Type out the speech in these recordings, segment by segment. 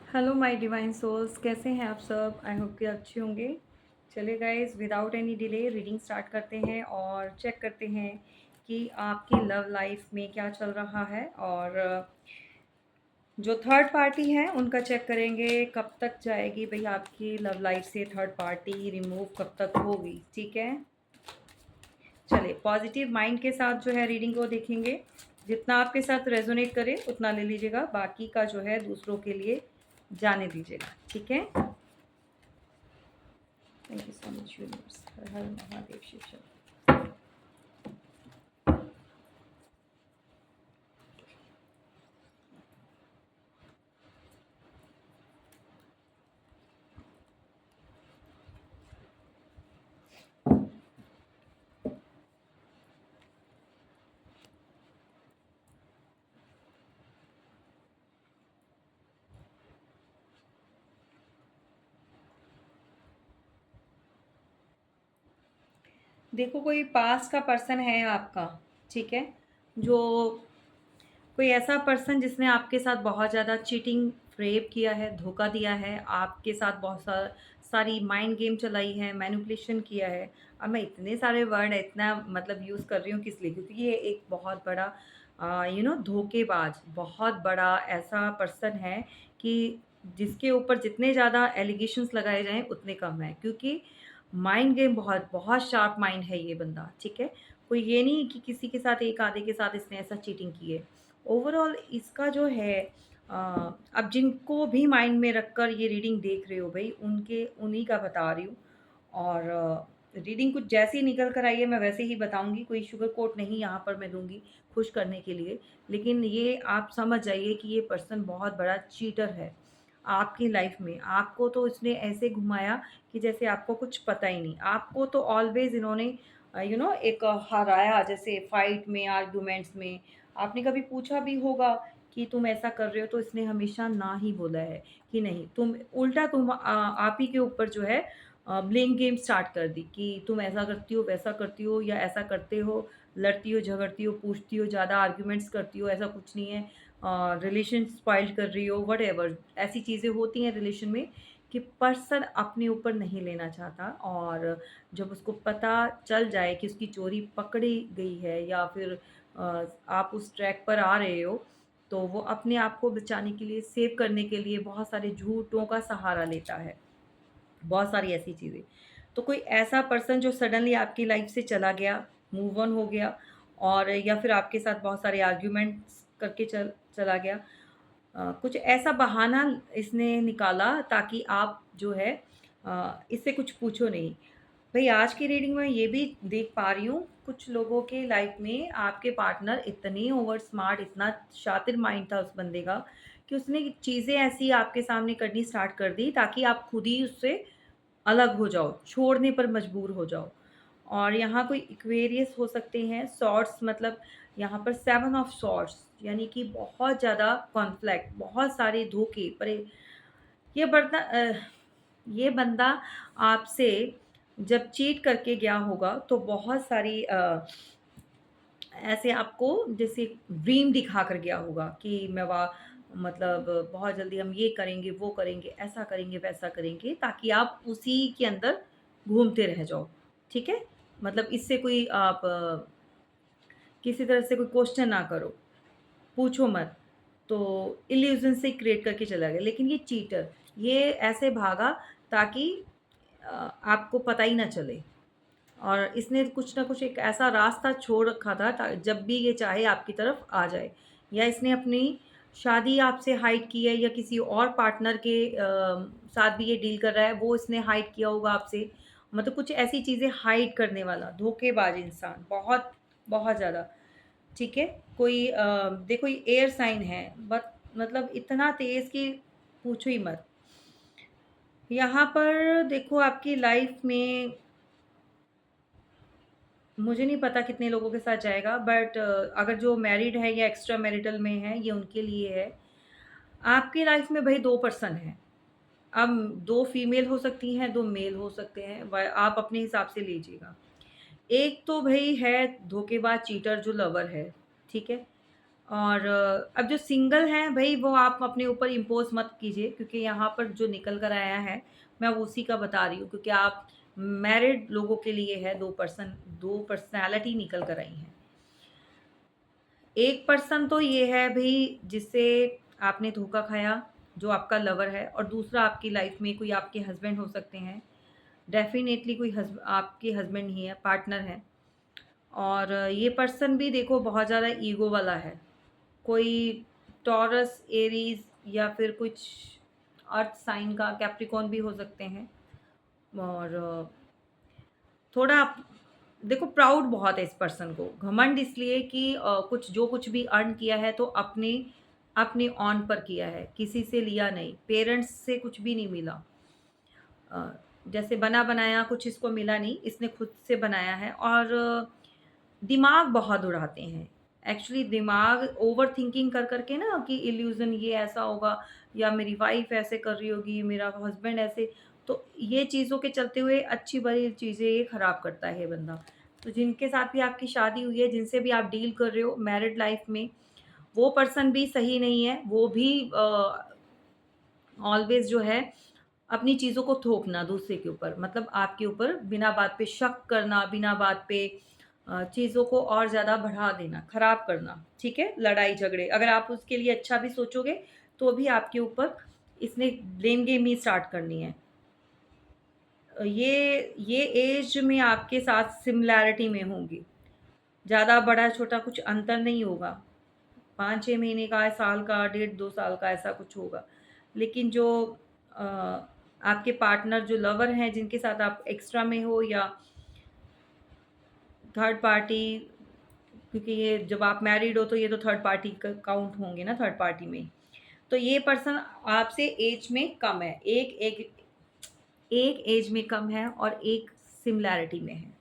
Hello my divine souls, कैसे हैं आप सब। आई होप कि अच्छे होंगे। चलिए guys, without any delay reading start करते हैं और चेक करते हैं कि आपकी लव लाइफ में क्या चल रहा है। और जो थर्ड पार्टी है उनका चेक करेंगे कब तक जाएगी भाई आपकी लव लाइफ से थर्ड पार्टी रिमूव कब तक होगी। ठीक है, चलिए पॉजिटिव माइंड के साथ जो है रीडिंग को देखेंगे। जितना आपके साथ रेजोनेट करे उतना ले लीजिएगा, बाकी का जो है दूसरों के लिए जाने दीजिएगा। ठीक है, thank you so much universe. हर हर महादेव शिव शंकर। देखो, कोई पास का पर्सन है आपका, ठीक है, जो कोई ऐसा पर्सन जिसने आपके साथ बहुत ज़्यादा चीटिंग रेप किया है, धोखा दिया है, आपके साथ बहुत सारी माइंड गेम चलाई है, मैनिपुलेशन किया है। अब मैं इतने सारे वर्ड इतना मतलब यूज़ कर रही हूँ किस लिए, क्योंकि ये एक बहुत बड़ा धोखेबाज, बहुत बड़ा ऐसा पर्सन है कि जिसके ऊपर जितने ज़्यादा एलिगेशंस लगाए जाएं उतने कम है, क्योंकि माइंड गेम बहुत बहुत शार्प माइंड है ये बंदा। ठीक है, कोई ये नहीं कि किसी के साथ एक आधे के साथ इसने ऐसा चीटिंग की है। ओवरऑल इसका जो है अब जिनको भी माइंड में रखकर ये रीडिंग देख रहे हो भाई, उनके उन्हीं का बता रही हूँ। और रीडिंग कुछ जैसी निकल कर आई है मैं वैसे ही बताऊंगी, कोई शुगर कोट नहीं यहाँ पर मैं दूंगी खुश करने के लिए। लेकिन ये आप समझ जाइए कि ये पर्सन बहुत बड़ा चीटर है आपकी लाइफ में। आपको तो इसने ऐसे घुमाया कि जैसे आपको कुछ पता ही नहीं। आपको तो ऑलवेज इन्होंने एक हराया, जैसे फाइट में, आर्गुमेंट्स में। आपने कभी पूछा भी होगा कि तुम ऐसा कर रहे हो, तो इसने हमेशा ना ही बोला है कि नहीं। तुम उल्टा तुम आप ही के ऊपर जो है ब्लेम गेम स्टार्ट कर दी कि तुम ऐसा करती हो, वैसा करती हो, या ऐसा करते हो, लड़ती हो, झगड़ती हो, पूछती हो, ज़्यादा आर्ग्यूमेंट्स करती हो, ऐसा कुछ नहीं है। रिलेशन स्पॉइल कर रही हो, वट ऐसी चीज़ें होती हैं रिलेशन में कि पर्सन अपने ऊपर नहीं लेना चाहता। और जब उसको पता चल जाए कि उसकी चोरी पकड़ी गई है, या फिर आप उस ट्रैक पर आ रहे हो, तो वो अपने आप को बचाने के लिए, सेव करने के लिए बहुत सारे झूठों का सहारा लेता है, बहुत सारी ऐसी चीज़ें। तो कोई ऐसा पर्सन जो सडनली आपकी लाइफ से चला गया, मूव ऑन हो गया, और या फिर आपके साथ बहुत सारे आर्ग्यूमेंट्स करके चला गया। कुछ ऐसा बहाना इसने निकाला ताकि आप जो है इससे कुछ पूछो नहीं। भई आज की रीडिंग में ये भी देख पा रही हूँ, कुछ लोगों के लाइफ में आपके पार्टनर इतने ओवर स्मार्ट, इतना शातिर माइंड था उस बंदे का कि उसने चीज़ें ऐसी आपके सामने करनी स्टार्ट कर दी ताकि आप खुद ही उससे अलग हो जाओ, छोड़ने पर मजबूर हो जाओ। और यहाँ कोई एक्वेरियस हो सकते हैं, सॉर्ड्स मतलब यहाँ पर 7 ऑफ सॉर्ड्स, यानी कि बहुत ज़्यादा कॉन्फ्लिक्ट, बहुत सारे धोखे परे। ये बंदा ये बंदा आपसे जब चीट करके गया होगा तो बहुत सारी ऐसे आपको जैसे ड्रीम दिखा कर गया होगा कि मैं मतलब बहुत जल्दी हम ये करेंगे, वो करेंगे, ऐसा करेंगे, वैसा करेंगे, ताकि आप उसी के अंदर घूमते रह जाओ। ठीक है, मतलब इससे कोई आप किसी तरह से कोई क्वेश्चन ना करो, पूछो मत। तो इल्यूज़न से क्रिएट करके चला गया। लेकिन ये चीटर, ये ऐसे भागा ताकि आपको पता ही ना चले। और इसने कुछ ना कुछ एक ऐसा रास्ता छोड़ रखा था जब भी ये चाहे आपकी तरफ आ जाए, या इसने अपनी शादी आपसे हाइड की है, या किसी और पार्टनर के साथ भी ये डील कर रहा है, वो इसने हाइड किया होगा आपसे। मतलब कुछ ऐसी चीज़ें हाइड करने वाला धोखेबाज इंसान, बहुत बहुत ज़्यादा। ठीक है, कोई देखो ये एयर साइन है, बट मतलब इतना तेज़ कि पूछो ही मत। यहाँ पर देखो आपकी लाइफ में मुझे नहीं पता कितने लोगों के साथ जाएगा, बट अगर जो मैरिड है या एक्स्ट्रा मैरिटल में है, ये उनके लिए है। आपकी लाइफ में भाई 2 पर्सन हैं। अब 2 फीमेल हो सकती हैं, 2 मेल हो सकते हैं, व आप अपने हिसाब से लीजिएगा। एक तो भई है धोखेबाज चीटर जो लवर है, ठीक है? और अब जो सिंगल हैं भई वो आप अपने ऊपर इम्पोज़ मत कीजिए, क्योंकि यहाँ पर जो निकल कर आया है, मैं वो उसी का बता रही हूँ, क्योंकि आप मैरिड लोगों के लिए है 2 पर्सनैलिटी निकल कर आई हैं। एक पर्सन तो ये है भई जिससे आपने धोखा खाया, जो आपका लवर है, और दूसरा आपकी लाइफ़ में कोई आपके हस्बैंड हो सकते हैं। डेफ़िनेटली कोई आपके हस्बैंड ही है, पार्टनर है। और ये पर्सन भी देखो बहुत ज़्यादा ईगो वाला है। कोई टॉरस, एरीज़ या फिर कुछ अर्थ साइन का कैप्रिकॉर्न भी हो सकते हैं। और थोड़ा देखो प्राउड बहुत है इस पर्सन को। घमंड इसलिए कि कुछ भी अर्न किया है तो अपने अपने ऑन पर किया है, किसी से लिया नहीं, पेरेंट्स से कुछ भी नहीं मिला। अ, जैसे बना-बनाया कुछ इसको मिला नहीं, इसने खुद से बनाया है। और दिमाग बहुत उड़ाते हैं। एक्चुअली दिमाग ओवरथिंकिंग कर के ना, कि इल्यूज़न ये ऐसा होगा, या मेरी वाइफ़ ऐसे कर रही होगी, मेरा हस्बैंड ऐसे, तो ये चीज़ों के चलते हुए अच्छी-बुरी चीज़ें ये ख़राब करता है ये बंदा। तो जिनके साथ भी आपकी शादी हुई है, जिनसे भी आप डील कर रहे हो मैरिड लाइफ़ में, वो पर्सन भी सही नहीं है। वो भी ऑलवेज़ जो है अपनी चीज़ों को थोपना दूसरे के ऊपर, मतलब आपके ऊपर बिना बात पे शक करना, बिना बात पे चीज़ों को और ज़्यादा बढ़ा देना, खराब करना, ठीक है? लड़ाई झगड़े, अगर आप उसके लिए अच्छा भी सोचोगे, तो भी आपके ऊपर इसने ब्लेम गेम ही स्टार्ट करनी है। ये एज में आपके साथ सिमिलैरिटी में होंगी, ज़्यादा बड़ा-छोटा कुछ अंतर नहीं होगा। 5-6 महीने का, साल का, डेढ़ 2 साल का ऐसा कुछ होगा। लेकिन जो अ, आपके पार्टनर जो लवर हैं, जिनके साथ आप एक्स्ट्रा में हो, या थर्ड पार्टी, क्योंकि ये जब आप मैरिड हो तो ये तो थर्ड पार्टी क काउंट होंगे ना, थर्ड पार्टी में। तो ये पर्सन आपसे ऐज में कम है। एक ऐज में कम है और एक सिमिलैरिटी में है।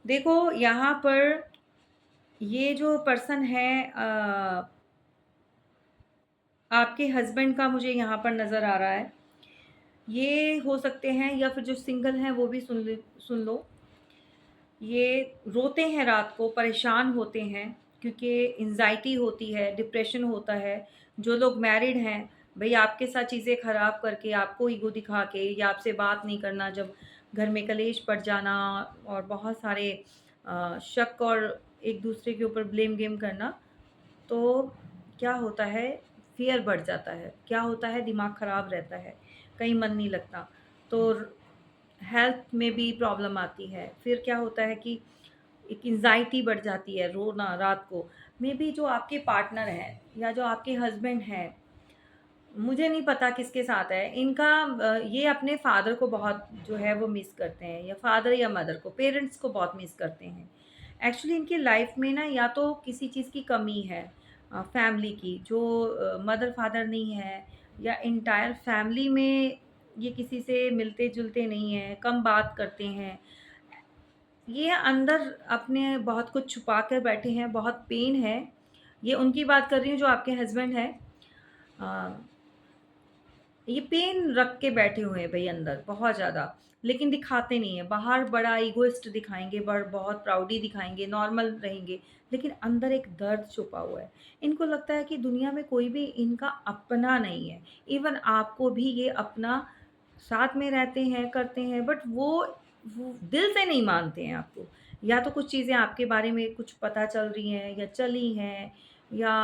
देखो यहाँ पर ये जो पर्सन है आपके हस्बैंड का मुझे यहाँ पर नज़र आ रहा है। ये हो सकते हैं, या फिर जो सिंगल हैं वो भी सुन लो। ये रोते हैं रात को, परेशान होते हैं, क्योंकि एंग्ज़ायटी होती है, डिप्रेशन होता है। जो लोग मैरिड हैं, भई आपके साथ चीज़ें ख़राब करके, आपको ईगो दिखा के, या आपसे बात नहीं करना, जब घर में कलेश पड़ जाना, और बहुत सारे शक और एक-दूसरे के ऊपर ब्लेम गेम करना, तो क्या होता है, फ़ियर बढ़ जाता है। क्या होता है, दिमाग ख़राब रहता है, कहीं मन नहीं लगता। तो हेल्थ में भी प्रॉब्लम आती है। फिर क्या होता है कि एक एंग्ज़ायटी बढ़ जाती है, रोना रात को। मेबी जो आपके पार्टनर हैं, या जो आपके हस्बैंड हैं, मुझे नहीं पता किसके साथ है, इनका ये अपने फ़ादर को बहुत जो है वो मिस करते हैं, या फ़ादर या मदर को, पेरेंट्स को बहुत मिस करते हैं। एक्चुअली इनकी लाइफ़ में ना, या तो किसी चीज़ की कमी है फैमिली की, जो मदर-फ़ादर नहीं है, या एंटायर फैमिली में ये किसी से मिलते-जुलते नहीं हैं, कम बात करते हैं। ये अंदर अपने बहुत कुछ छुपा कर बैठे हैं, बहुत पेन है। ये उनकी बात कर रही हूँ जो आपके हस्बैंड हैं। अ, ये पेन रख के बैठे हुए हैं भई अंदर बहुत ज़्यादा, लेकिन दिखाते नहीं हैं। बाहर बड़ा इगोइस्ट दिखाएँगे, बहुत प्राउडी दिखाएँगे, नॉर्मल रहेंगे, लेकिन अंदर एक दर्द छुपा हुआ है। इनको लगता है कि दुनिया में कोई भी इनका अपना नहीं है। इवन आपको भी ये अपना, साथ में रहते हैं, करते हैं, बट वो दिल से नहीं मानते हैं आपको। या तो कुछ चीज़ें आपके बारे में कुछ पता चल रही हैं, या चली हैं, या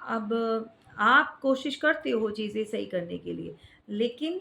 अब आप कोशिश करते हो चीज़ें सही करने के लिए, लेकिन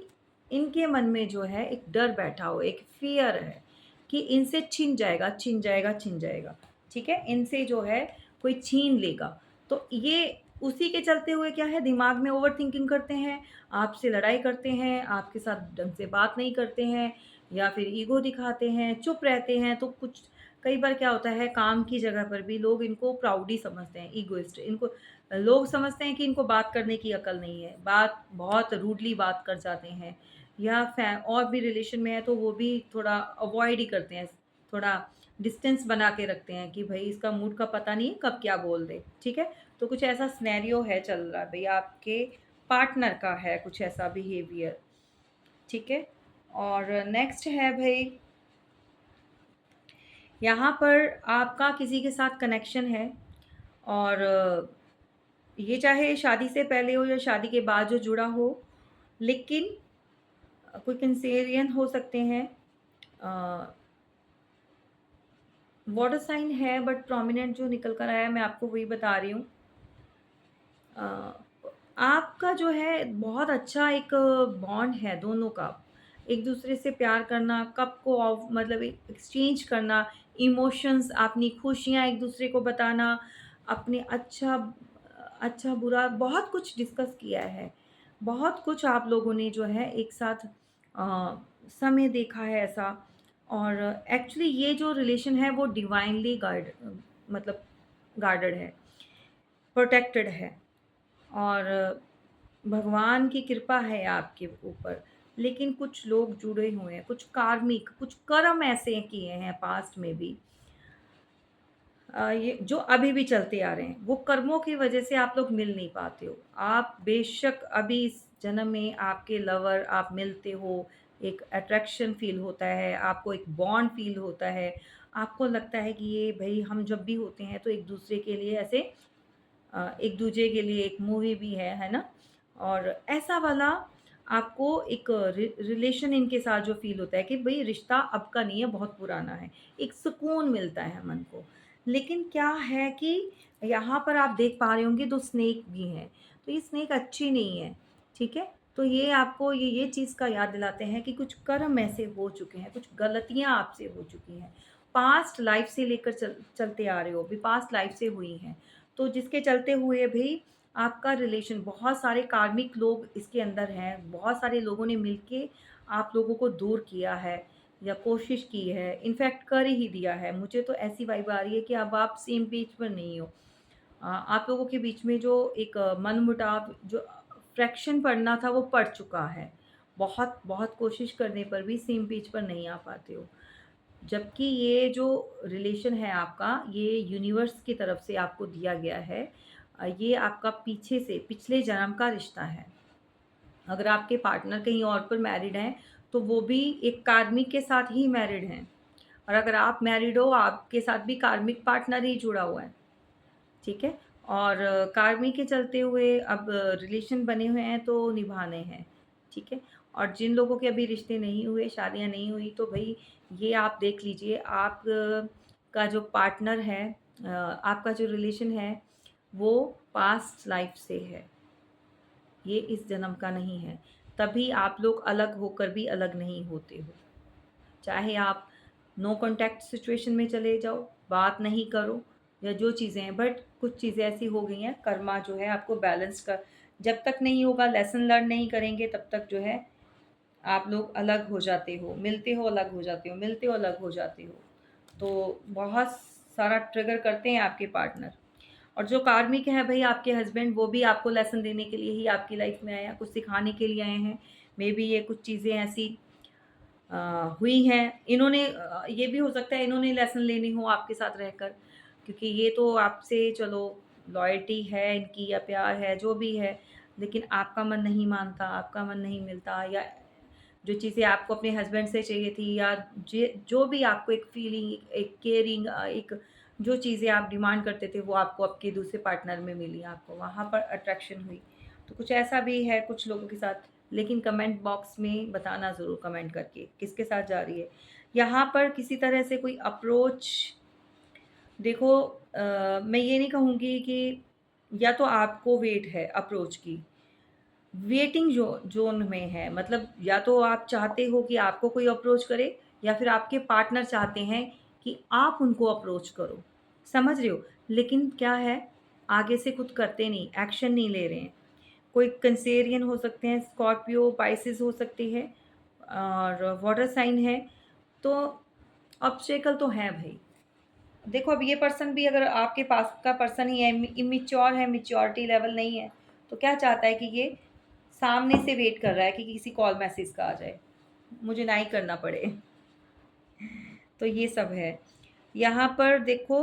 इनके मन में जो है एक डर बैठा हो, एक फ़ियर है कि इनसे छिन जाएगा, छिन जाएगा, छिन जाएगा, ठीक है? इनसे जो है कोई छीन लेगा। तो ये उसी के चलते हुए क्या है, दिमाग में ओवरथिंकिंग करते हैं, आपसे लड़ाई करते हैं, आपके साथ ढंग से बात नहीं करते हैं, या फिर ईगो दिखाते हैं, चुप रहते हैं। तो कुछ कई बार क्या होता है, काम की जगह पर भी लोग इनको प्राउडी समझते हैं, ईगोइस्ट, इनको लोग समझते हैं कि इनको बात करने की अकल नहीं है, बात बहुत रूडली बात कर जाते हैं, या और भी रिलेशन में है तो वो भी थोड़ा अवॉइड ही करते हैं, थोड़ा डिस्टेंस बना के रखते हैं कि भाई इसका मूड का पता नहीं है कब क्या बोल दे, ठीक है? तो कुछ ऐसा सिनेरियो है चल रहा है भई, आपके पार्टनर का है कुछ ऐसा बिहेवियर, ठीक है? और नेक्स्ट है भई, यहाँ पर आपका किसी के साथ कनेक्शन है, और ये चाहे शादी से पहले हो या शादी के बाद जो जुड़ा हो, लेकिन कोई कैंसेरियन हो सकते हैं। वाटर साइन है, बट प्रोमिनेंट जो निकल कर आया, मैं आपको वही बता रही हूँ। अ, आपका जो है बहुत अच्छा एक बॉन्ड है दोनों का, एक दूसरे से प्यार करना, कब को ऑफ मतलब एक्सचेंज करना, इमोशंस, अपनी खुशियाँ एक दूसरे को बताना, अपने अच्छा अच्छा बुरा बहुत कुछ डिस्कस किया है। बहुत कुछ आप लोगों ने जो है एक साथ समय देखा है ऐसा। और एक्चुअली ये जो रिलेशन है वो डिवाइनली मतलब गार्डेड है, प्रोटेक्टेड है, और भगवान की कृपा है आपके ऊपर। लेकिन कुछ लोग जुड़े हुए हैं, कुछ कार्मिक, कुछ कर्म ऐसे किए हैं पास्ट में भी, ये जो अभी भी चलते आ रहे हैं, वो कर्मों की वजह से आप लोग मिल नहीं पाते हो। आप बेशक अभी इस जन्म में आपके लवर आप मिलते हो, एक अट्रैक्शन फील होता है, आपको एक बॉन्ड फील होता है, आपको लगता है कि ये भई हम जब भी होते हैं तो एक दूसरे के लिए ऐसे एक दूजे के लिए एक मूवी भी है ना? और ऐसा वाला आपको एक रिलेशन इनके साथ जो फ़ील होता है कि भई रिश्ता अब का नहीं है, बहुत पुराना है। एक सुकून मिलता है मन को। लेकिन क्या है कि यहाँ पर आप देख पा रहे होंगे 2 स्नेक भी हैं, तो ये स्नेक अच्छी नहीं है, ठीक है? तो ये आपको ये चीज़ का याद दिलाते हैं कि कुछ कर्म ऐसे हो चुके हैं, कुछ गलतियाँ आपसे हो चुकी हैं। पास्ट लाइफ़ से लेकर चलते आ रहे हो, अभी पास्ट लाइफ़ से हुई हैं। तो जिसके चलते हुए भी आपका रिलेशन, बहुत सारे कार्मिक लोग इसके अंदर हैं, बहुत सारे लोगों ने मिलके आप लोगों को दूर किया है या कोशिश की है, इनफैक्ट कर ही दिया है। मुझे तो ऐसी वाइब आ रही है कि अब आप सेम पेज पर नहीं हो। आप लोगों के बीच में जो एक मनमुटाव, जो फ्रैक्शन पड़ना था, वो पड़ चुका है। बहुत बहुत कोशिश करने पर भी सेम पेज पर नहीं आ पाते हो। जबकि ये जो रिलेशन है आपका, ये यूनिवर्स की तरफ से आपको दिया गया है। ये आपका पीछे से पिछले जन्म का रिश्ता है। अगर आपके पार्टनर कहीं और पर मैरिड हैं, तो वो भी एक कार्मिक के साथ ही मैरिड हैं, और अगर आप मैरिड हो, आपके साथ भी कार्मिक पार्टनर ही जुड़ा हुआ है, ठीक है? और कार्मिक के चलते हुए अब रिलेशन बने हुए हैं तो निभाने हैं, ठीक है? और जिन लोगों के अभी रिश्ते नहीं हुए, शादियाँ नहीं हुई, तो भई ये आप देख लीजिए, आप का जो पार्टनर है, आपका जो रिलेशन है, वो पास्ट लाइफ से है, ये इस जन्म का नहीं है। तभी आप लोग अलग होकर भी अलग नहीं होते हो। चाहे आप नो कॉन्टैक्ट सिचुएशन में चले जाओ, बात नहीं करो, या जो चीज़ें हैं, बट कुछ चीज़ें ऐसी हो गई हैं, कर्मा जो है आपको बैलेंस कर, जब तक नहीं होगा, लेसन लर्न नहीं करेंगे, तब तक जो है आप लोग अलग हो जाते हो, मिलते हो अलग हो जाते हो, मिलते हो अलग हो जाते हो। तो बहुत सारा ट्रिगर करते हैं आपके पार्टनर। और जो कार्मिक है भई, आपके हस्बैंड, वो भी आपको लेसन देने के लिए ही आपकी लाइफ में आए हैं, कुछ सिखाने के लिए आए हैं। मेबी ये कुछ चीज़ें ऐसी हुई हैं, इन्होंने ये भी हो सकता है इन्होंने लेसन लेनी हो आपके साथ रहकर, क्योंकि ये तो आपसे चलो लॉयल्टी है इनकी या प्यार है जो भी है, लेकिन आपका मन नहीं मानता, आपका मन नहीं मिलता, या जो चीज़ें आपको अपने हस्बैंड से चाहिए थी, या जो भी आपको एक फीलिंग, एक केयरिंग, एक जो चीज़ें आप डिमांड करते थे, वो आपको आपके दूसरे पार्टनर में मिली, आपको वहाँ पर अट्रैक्शन हुई। तो कुछ ऐसा भी है कुछ लोगों के साथ। लेकिन कमेंट बॉक्स में बताना ज़रूर, कमेंट करके किसके साथ जा रही है। यहाँ पर किसी तरह से कोई अप्रोच, देखो, मैं ये नहीं कहूँगी कि या तो आपको वेट है अप्रोच की, वेटिंग ज़ोन में है, मतलब या तो आप चाहते हो कि आपको कोई अप्रोच करे, या फिर आपके पार्टनर चाहते हैं कि आप उनको अप्रोच करो, समझ रहे हो? लेकिन क्या है, आगे से खुद करते नहीं, एक्शन नहीं ले रहे हैं। कोई कैंसेरियन हो सकते हैं, स्कॉर्पियो, पाइसेस हो सकती है, और वाटर साइन है, तो ऑब्स्टेकल तो है भई। देखो, अब ये पर्सन भी अगर आपके पास का पर्सन ही है, इमैच्योर है, मैच्योरिटी लेवल नहीं है, तो क्या चाहता है कि ये सामने से वेट कर रहा है कि किसी कॉल मैसेज का आ जाए, मुझे ना ही करना पड़े। तो ये सब है। यहाँ पर देखो,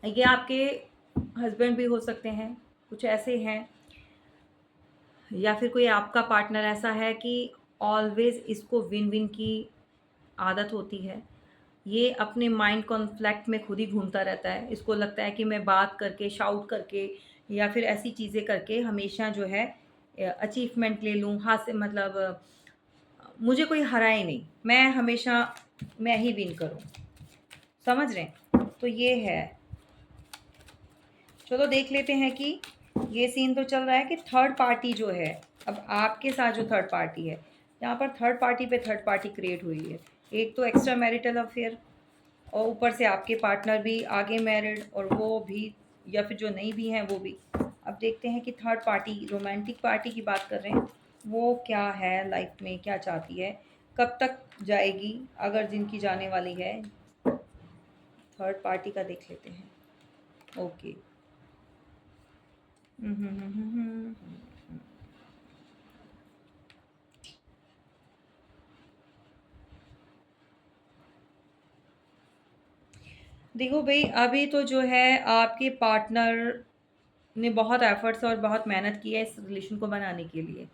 ये आपके हस्बैंड भी हो सकते हैं, कुछ ऐसे हैं, या फिर कोई आपका पार्टनर ऐसा है कि ऑलवेज़ इसको विन-विन की आदत होती है। ये अपने माइंड कॉन्फ्लिक्ट में खुद ही घूमता रहता है। इसको लगता है कि मैं बात करके, शाउट करके या फिर ऐसी चीज़ें करके हमेशा जो है अचीवमेंट ले लूँ, हासिल मतलब मुझे कोई हराए नहीं, मैं हमेशा मैं ही विन करूँ। समझ रहे हैं? तो ये है। चलो देख लेते हैं कि ये सीन तो चल रहा है कि थर्ड पार्टी जो है, अब आपके साथ जो थर्ड पार्टी है, यहाँ पर थर्ड पार्टी पे थर्ड पार्टी क्रिएट हुई है। एक तो एक्स्ट्रा मैरिटल अफेयर और ऊपर से आपके पार्टनर भी आगे मैरिड और वो भी, या फिर जो नहीं भी हैं वो भी। अब देखते हैं कि थर्ड पार्टी, रोमांटिक पार्टी की बात कर रहे हैं, वो क्या है लाइफ में, क्या चाहती है, कब तक जाएगी, अगर जिनकी जाने वाली है। थर्ड पार्टी का देख लेते हैं। ओके। हम्म, हम्म, हम्म, हम्म, हम्म। देखो भई, अभी तो जो है आपके पार्टनर ने बहुत एफ़र्ट्स और बहुत मेहनत की है इस रिलेशन को बनाने के लिए।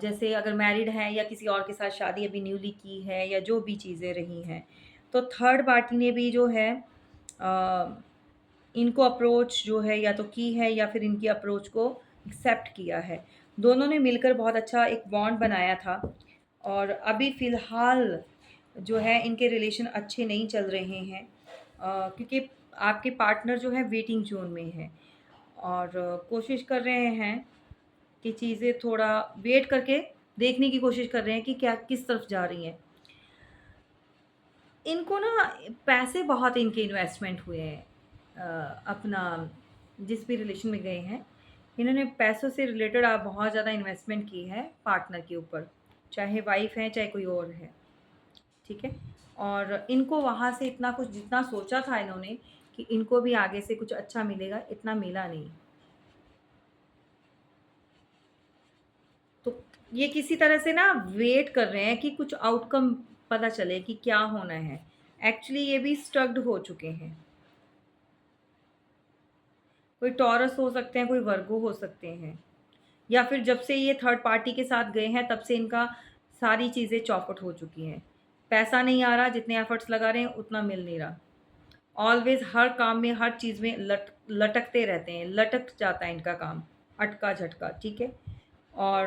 जैसे अगर मैरिड हैं या किसी और के साथ शादी अभी न्यूली की है या जो भी चीज़ें रही हैं, तो थर्ड पार्टी ने भी जो है इनको अप्रोच जो है या तो की है या फिर इनकी अप्रोच को एक्सेप्ट किया है। दोनों ने मिलकर बहुत अच्छा एक बॉन्ड बनाया था और अभी फ़िलहाल जो है इनके रिलेशन अच्छे नहीं चल रहे हैं, क्योंकि आपके पार्टनर जो है वेटिंग ज़ोन में है और कोशिश कर रहे हैं कि चीज़ें थोड़ा वेट करके देखने की कोशिश कर रहे हैं कि क्या किस तरफ जा रही हैं। इनको ना पैसे बहुत इनके इन्वेस्टमेंट हुए हैं, अपना जिस भी रिलेशन में गए हैं, इन्होंने पैसों से रिलेटेड बहुत ज़्यादा इन्वेस्टमेंट की है पार्टनर के ऊपर, चाहे वाइफ़ है, चाहे कोई और है, ठीक है? और इनको वहाँ से इतना कुछ जितना सोचा था इन्होंने कि इनको भी आगे से कुछ अच्छा मिलेगा, इतना मिला नहीं। तो ये किसी तरह से ना वेट कर रहे हैं कि कुछ आउटकम पता चले कि क्या होना है। एक्चुअली ये भी स्टक्ड हो चुके हैं। कोई टॉरस हो सकते हैं, कोई वर्गो हो सकते हैं, या फिर जब से ये थर्ड पार्टी के साथ गए हैं तब से इनका सारी चीज़ें चौपट हो चुकी हैं। पैसा नहीं आ रहा, जितने एफर्ट्स लगा रहे हैं उतना मिल नहीं रहा। ऑलवेज़ हर काम में, हर चीज़ में लटकते रहते हैं, लटक जाता है इनका काम, अटका-झटका, ठीक है? और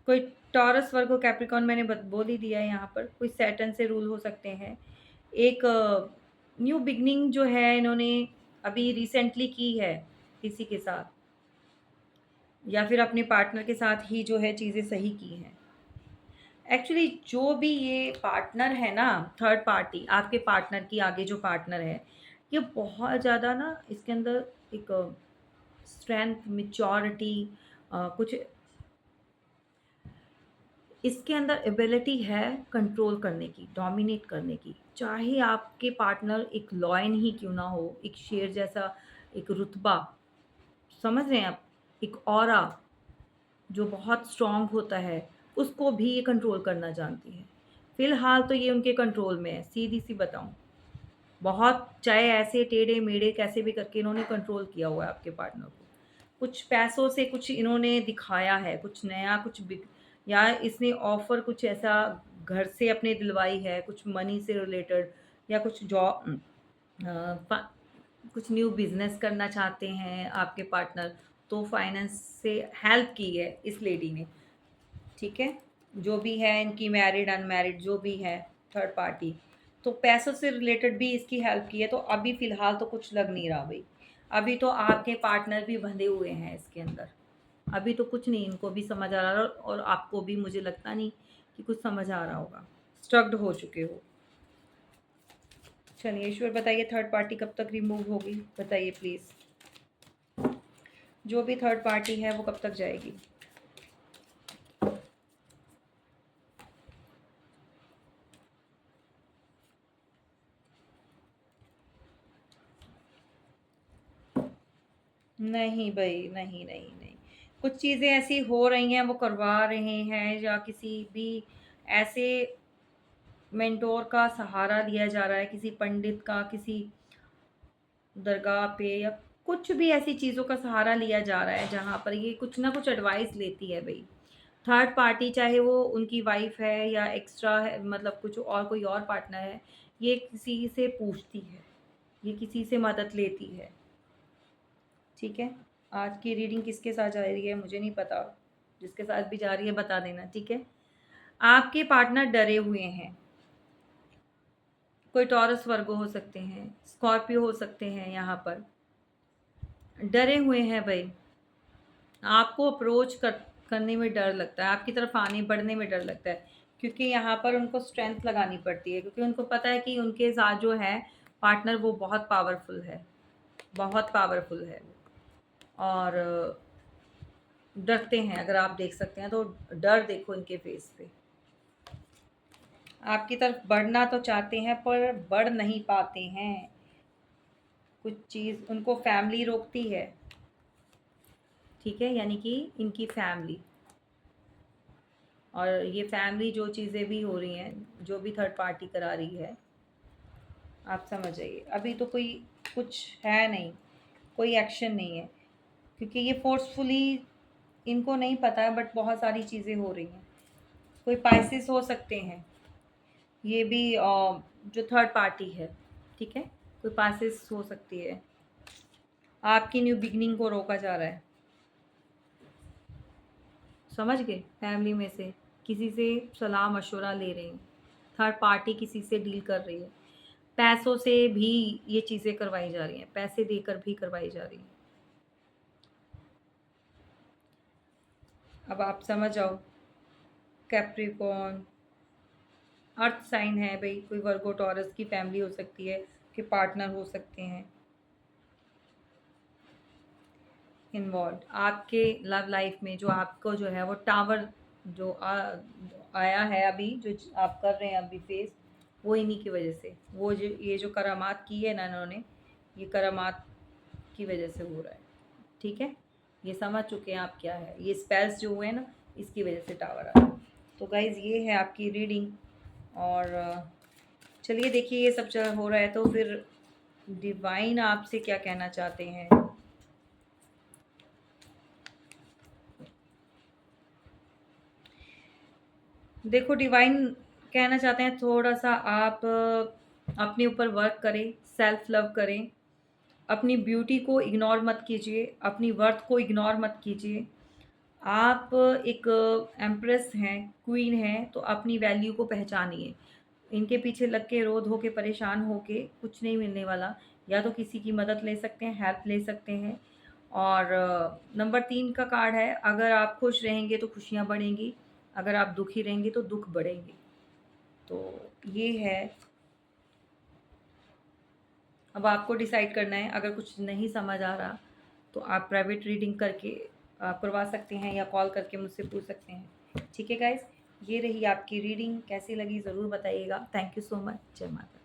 कोई टॉरस वर्गो कैप्रिकॉर्न मैंने बोल ही दिया है यहाँ पर, कोई सैटर्न से रूल हो सकते हैं। एक न्यू बिगनिंग जो है इन्होंने अभी रिसेंटली की है किसी के साथ, या फिर अपने पार्टनर के साथ ही जो है चीज़ें सही की हैं। एक्चुअली जो भी ये पार्टनर है ना, थर्ड पार्टी, आपके पार्टनर की आगे जो पार्टनर है, ये बहुत ज़्यादा ना इसके अंदर एक स्ट्रेंथ, मैच्योरिटी, कुछ इसके अंदर एबिलिटी है कंट्रोल करने की, डोमिनेट करने की। चाहे आपके पार्टनर एक लॉयन ही क्यों ना हो, एक शेर जैसा एक रुतबा, समझ रहे हैं आप? एक ऑरा जो बहुत स्ट्रॉन्ग होता है, उसको भी ये कंट्रोल करना जानती है। फ़िलहाल तो ये उनके कंट्रोल में है, सीधी-सी बताऊँ। बहुत चाहे ऐसे टेढ़े-मेढ़े कैसे भी करके इन्होंने कंट्रोल किया हुआ है आपके पार्टनर को। कुछ पैसों से कुछ इन्होंने दिखाया है, कुछ नया, कुछ बिक, या इसने ऑफ़र कुछ ऐसा घर से अपने दिलवाई है, कुछ मनी से रिलेटेड, या कुछ अ, फ कुछ न्यू बिज़नेस करना चाहते हैं आपके पार्टनर, तो फाइनेंस से हेल्प की है इस लेडी ने, ठीक है? जो भी है इनकी मैरिड, अनमैरिड जो भी है थर्ड पार्टी, तो पैसों से रिलेटेड भी इसकी हेल्प की है, तो अभी फ़िलहाल तो कुछ लग नहीं रहा भई। अभी तो आपके पार्टनर भी बंधे हुए हैं इसके अंदर। अभी तो कुछ नहीं इनको भी समझ आ रहा, और आपको भी मुझे लगता नहीं कि कुछ समझ आ रहा होगा। स्टक्ड हो चुके हो। चलिए ईश्वर बताइए थर्ड पार्टी कब तक रिमूव होगी? बताइए प्लीज़। जो भी थर्ड पार्टी है वो कब तक जाएगी? नहीं भई, नहीं, नहीं, नहीं। कुछ चीज़ें ऐसी हो रही हैं, वो करवा रहे हैं, या किसी भी ऐसे मेंटोर का सहारा लिया जा रहा है, किसी पंडित का, किसी दरगाह पे, या कुछ भी ऐसी चीज़ों का सहारा लिया जा रहा है, जहाँ पर ये कुछ ना कुछ एडवाइस लेती है भई। थर्ड पार्टी, चाहे वो उनकी वाइफ है या एक्स्ट्रा है, मतलब कुछ और कोई और पार्टनर है, ये किसी से पूछती है, ये किसी से मदद लेती है। ठीक है, आज की रीडिंग किसके साथ जा रही है मुझे नहीं पता, जिसके साथ भी जा रही है बता देना। ठीक है, आपके पार्टनर डरे हुए हैं। कोई टॉरस वर्गो हो सकते हैं, स्कॉर्पियो हो सकते हैं, यहाँ पर डरे हुए हैं भाई। आपको अप्रोच करने में डर लगता है, आपकी तरफ आने बढ़ने में डर लगता है, क्योंकि यहाँ पर उनको स्ट्रेंथ लगानी पड़ती है, क्योंकि उनको पता है कि उनके साथ जो है पार्टनर वो बहुत पावरफुल है, बहुत पावरफुल है। और डरते हैं, अगर आप देख सकते हैं तो डर देखो इनके फेस पे। आपकी तरफ बढ़ना तो चाहते हैं पर बढ़ नहीं पाते हैं, कुछ चीज़ उनको फैमिली रोकती है। ठीक है, यानी कि इनकी फैमिली, और ये फैमिली जो चीज़ें भी हो रही हैं, जो भी थर्ड पार्टी करा रही है, आप समझ जाइए अभी तो कोई कुछ है नहीं, कोई एक्शन नहीं है, क्योंकि ये फोर्सफुली, इनको नहीं पता है बट बहुत सारी चीज़ें हो रही हैं। कोई पाइसेस हो सकते हैं, ये भी जो थर्ड पार्टी है। ठीक है, कोई पाइसेस हो सकती है। आपकी न्यू बिगनिंग को रोका जा रहा है, समझ गए। फैमिली में से किसी से सलाह मशवरा ले रहे हैं, थर्ड पार्टी किसी से डील कर रही है, पैसों से भी ये चीज़ें करवाई जा रही हैं, पैसे देकर भी करवाई जा रही हैं। अब आप समझ जाओ। कैप्रिकॉर्न अर्थ साइन है भाई, कोई वर्गो टॉरस की फैमिली हो सकती है, कि पार्टनर हो सकते हैं इन्वॉल्व आपके लव लाइफ में। जो आपको जो है वो टावर जो आया है अभी, जो आप कर रहे हैं अभी फेस, वो इन्हीं की वजह से, वो जो ये जो करामात की है ना इन्होंने, ये करामात की वजह से हो रहा है। ठीक है, ये समझ चुके हैं आप क्या है, ये स्पेल्स जो हुए हैं ना, इसकी वजह से टावर आ रहा है। तो गाइज़ ये है आपकी रीडिंग। और चलिए देखिए ये सब चल हो रहा है, तो फिर डिवाइन आपसे क्या कहना चाहते हैं। देखो डिवाइन कहना चाहते हैं थोड़ा सा आप अपने ऊपर वर्क करें, सेल्फ लव करें, अपनी ब्यूटी को इग्नोर मत कीजिए, अपनी वर्थ को इग्नोर मत कीजिए। आप एक एम्प्रेस हैं, क्वीन हैं, तो अपनी वैल्यू को पहचानिए। इनके पीछे लग के रो धो के परेशान हो के कुछ नहीं मिलने वाला। या तो किसी की मदद ले सकते हैं, हेल्प ले सकते हैं। और नंबर 3 का कार्ड है, अगर आप खुश रहेंगे तो खुशियाँ बढ़ेंगी, अगर आप दुखी रहेंगे तो दुख बढ़ेंगे। तो ये है, अब आपको डिसाइड करना है। अगर कुछ नहीं समझ आ रहा तो आप प्राइवेट रीडिंग करके करवा सकते हैं, या कॉल करके मुझसे पूछ सकते हैं। ठीक है गाइस, ये रही आपकी रीडिंग, कैसी लगी ज़रूर बताइएगा। Thank you so much. जय माता।